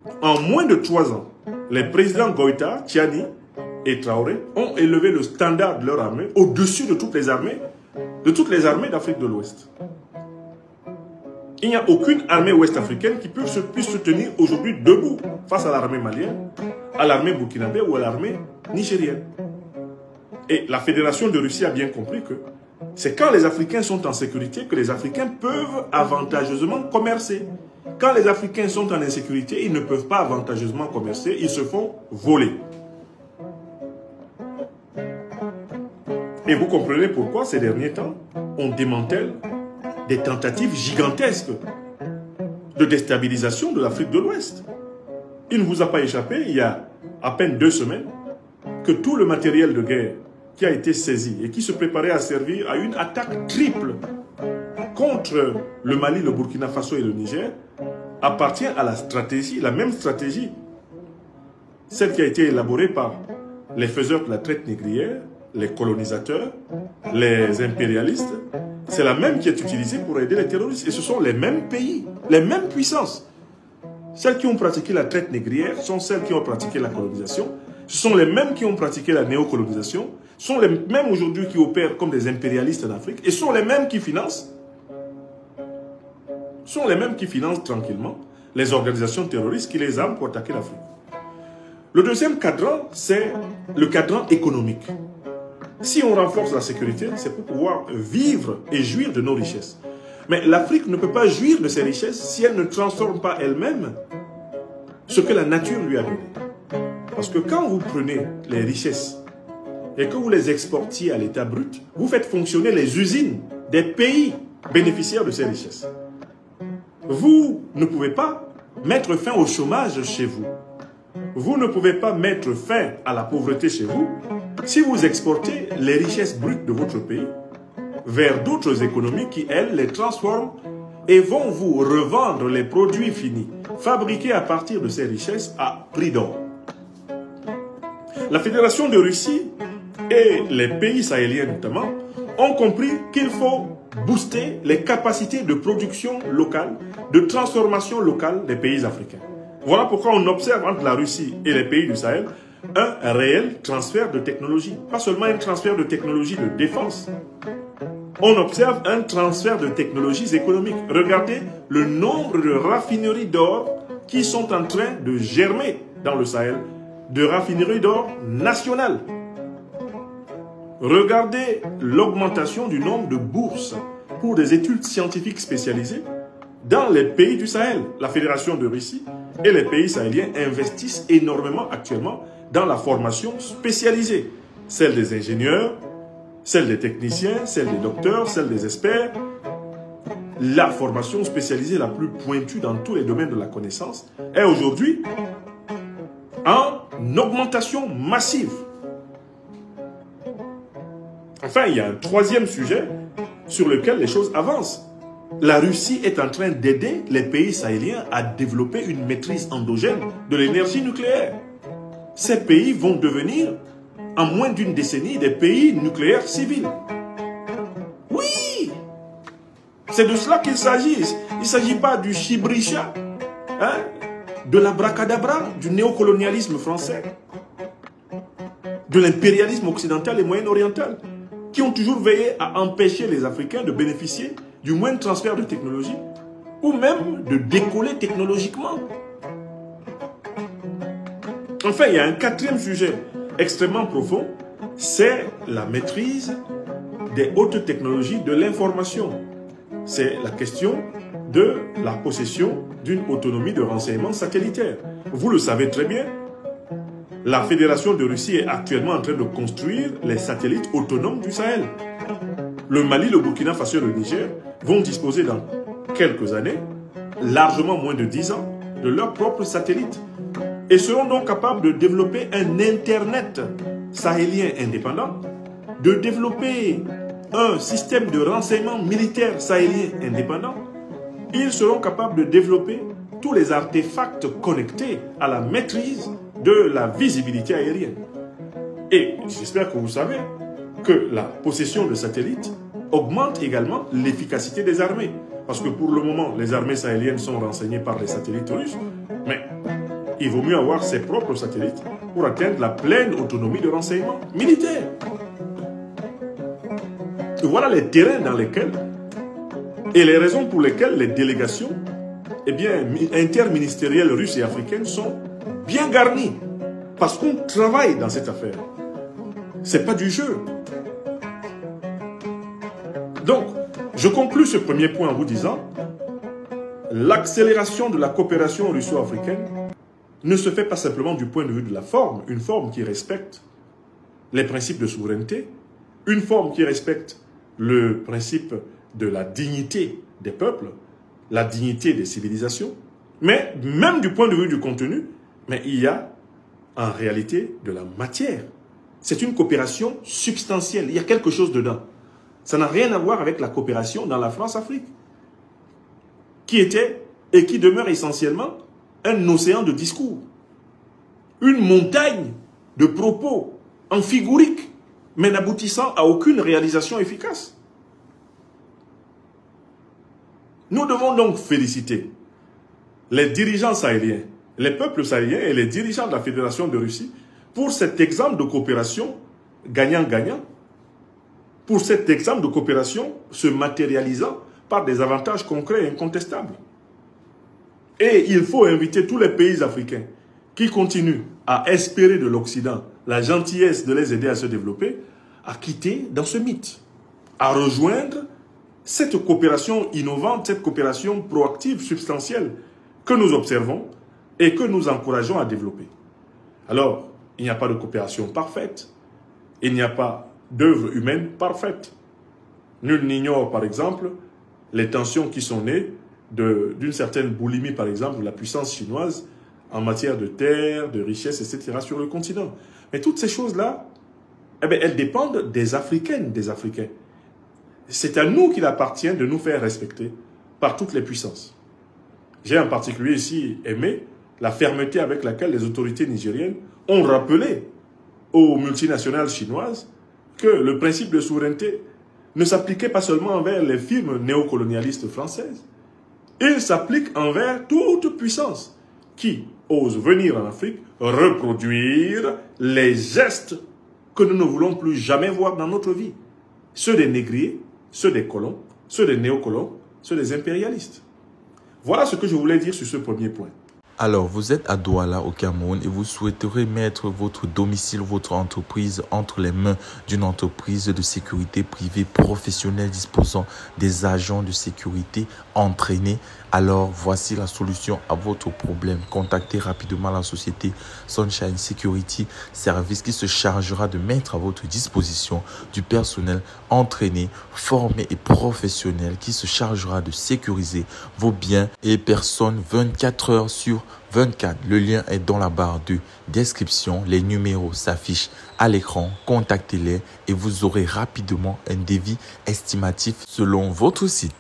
En moins de 3 ans, les présidents Goïta, Tiani et Traoré ont élevé le standard de leur armée au-dessus de toutes les armées d'Afrique de l'Ouest. Il n'y a aucune armée ouest-africaine qui puisse se tenir aujourd'hui debout face à l'armée malienne, à l'armée burkinabé ou à l'armée nigérienne. Et la Fédération de Russie a bien compris que c'est quand les Africains sont en sécurité que les Africains peuvent avantageusement commercer. Quand les Africains sont en insécurité, ils ne peuvent pas avantageusement commercer, ils se font voler. Et vous comprenez pourquoi ces derniers temps, on démantèle des tentatives gigantesques de déstabilisation de l'Afrique de l'Ouest. Il ne vous a pas échappé, il y a à peine 2 semaines, que tout le matériel de guerre qui a été saisi et qui se préparait à servir à une attaque triple contre le Mali, le Burkina Faso et le Niger, appartient à la stratégie, la même stratégie, celle qui a été élaborée par les faiseurs de la traite négrière, les colonisateurs, les impérialistes. C'est la même qui est utilisée pour aider les terroristes. Et ce sont les mêmes pays, les mêmes puissances. Celles qui ont pratiqué la traite négrière sont celles qui ont pratiqué la colonisation. Ce sont les mêmes qui ont pratiqué la néocolonisation. Ce sont les mêmes aujourd'hui qui opèrent comme des impérialistes en Afrique. Et ce sont les mêmes qui financent tranquillement les organisations terroristes qui les arment pour attaquer l'Afrique. Le deuxième cadran, c'est le cadran économique. Si on renforce la sécurité, c'est pour pouvoir vivre et jouir de nos richesses. Mais l'Afrique ne peut pas jouir de ses richesses si elle ne transforme pas elle-même ce que la nature lui a donné. Parce que quand vous prenez les richesses et que vous les exportiez à l'état brut, vous faites fonctionner les usines des pays bénéficiaires de ces richesses. Vous ne pouvez pas mettre fin au chômage chez vous. Vous ne pouvez pas mettre fin à la pauvreté chez vous si vous exportez les richesses brutes de votre pays vers d'autres économies qui, elles, les transforment et vont vous revendre les produits finis, fabriqués à partir de ces richesses à prix d'or. La Fédération de Russie et les pays sahéliens notamment ont compris qu'il faut booster les capacités de production locale, de transformation locale des pays africains. Voilà pourquoi on observe entre la Russie et les pays du Sahel un réel transfert de technologie. Pas seulement un transfert de technologie de défense. On observe un transfert de technologies économiques. Regardez le nombre de raffineries d'or qui sont en train de germer dans le Sahel, de raffineries d'or nationales. Regardez l'augmentation du nombre de bourses pour des études scientifiques spécialisées dans les pays du Sahel. La Fédération de Russie et les pays sahéliens investissent énormément actuellement dans la formation spécialisée. Celle des ingénieurs, celle des techniciens, celle des docteurs, celle des experts. La formation spécialisée la plus pointue dans tous les domaines de la connaissance est aujourd'hui en augmentation massive. Enfin, il y a un troisième sujet sur lequel les choses avancent. La Russie est en train d'aider les pays sahéliens à développer une maîtrise endogène de l'énergie nucléaire. Ces pays vont devenir, en moins d'une décennie, des pays nucléaires civils. Oui! C'est de cela qu'il s'agit. Il ne s'agit pas du chibricha, hein, de l'abracadabra, du néocolonialisme français, de l'impérialisme occidental et moyen-oriental, qui ont toujours veillé à empêcher les Africains de bénéficier du moindre transfert de technologie, ou même de décoller technologiquement. Enfin, il y a un quatrième sujet extrêmement profond, c'est la maîtrise des hautes technologies de l'information. C'est la question de la possession d'une autonomie de renseignement satellitaire. Vous le savez très bien, la Fédération de Russie est actuellement en train de construire les satellites autonomes du Sahel. Le Mali, le Burkina Faso et le Niger vont disposer dans quelques années, largement moins de 10 ans, de leurs propres satellites et seront donc capables de développer un Internet sahélien indépendant, de développer un système de renseignement militaire sahélien indépendant. Ils seront capables de développer tous les artefacts connectés à la maîtrise de la visibilité aérienne. Et j'espère que vous savez que la possession de satellites augmente également l'efficacité des armées. Parce que pour le moment, les armées sahéliennes sont renseignées par les satellites russes. Mais il vaut mieux avoir ses propres satellites pour atteindre la pleine autonomie de renseignement militaire. Voilà les terrains dans lesquels et les raisons pour lesquelles les délégations interministérielles russes et africaines sont bien garnies. Parce qu'on travaille dans cette affaire. Ce n'est pas du jeu. Donc, je conclus ce premier point en vous disant l'accélération de la coopération russo-africaine ne se fait pas simplement du point de vue de la forme, une forme qui respecte les principes de souveraineté, une forme qui respecte le principe de la dignité des peuples, la dignité des civilisations, mais même du point de vue du contenu, mais il y a en réalité de la matière. C'est une coopération substantielle, il y a quelque chose dedans. Ça n'a rien à voir avec la coopération dans la France-Afrique, qui était et qui demeure essentiellement un océan de discours, une montagne de propos amphigoriques, mais n'aboutissant à aucune réalisation efficace. Nous devons donc féliciter les dirigeants sahéliens, les peuples sahéliens et les dirigeants de la Fédération de Russie pour cet exemple de coopération gagnant-gagnant, pour cet exemple de coopération se matérialisant par des avantages concrets et incontestables. Et il faut inviter tous les pays africains qui continuent à espérer de l'Occident la gentillesse de les aider à se développer, à quitter dans ce mythe, à rejoindre cette coopération innovante, cette coopération proactive, substantielle, que nous observons et que nous encourageons à développer. Alors, il n'y a pas de coopération parfaite, il n'y a pas d'œuvre humaine parfaite. Nul n'ignore, par exemple, les tensions qui sont nées d'une certaine boulimie, par exemple, de la puissance chinoise en matière de terre, de richesse, etc. sur le continent. Mais toutes ces choses-là, elles dépendent des Africaines, des Africains. C'est à nous qu'il appartient de nous faire respecter par toutes les puissances. J'ai en particulier ici aimé la fermeté avec laquelle les autorités nigériennes ont rappelé aux multinationales chinoises que le principe de souveraineté ne s'appliquait pas seulement envers les firmes néocolonialistes françaises, il s'applique envers toute puissance qui ose venir en Afrique reproduire les gestes que nous ne voulons plus jamais voir dans notre vie. Ceux des négriers, ceux des colons, ceux des néocolons, ceux des impérialistes. Voilà ce que je voulais dire sur ce premier point. Alors, vous êtes à Douala, au Cameroun, et vous souhaiterez mettre votre domicile, votre entreprise entre les mains d'une entreprise de sécurité privée professionnelle disposant des agents de sécurité entraînés. Alors, voici la solution à votre problème. Contactez rapidement la société Sunshine Security Service qui se chargera de mettre à votre disposition du personnel entraîné, formé et professionnel qui se chargera de sécuriser vos biens et personnes 24 heures sur 24. Le lien est dans la barre de description. Les numéros s'affichent à l'écran. Contactez-les et vous aurez rapidement un devis estimatif selon votre site.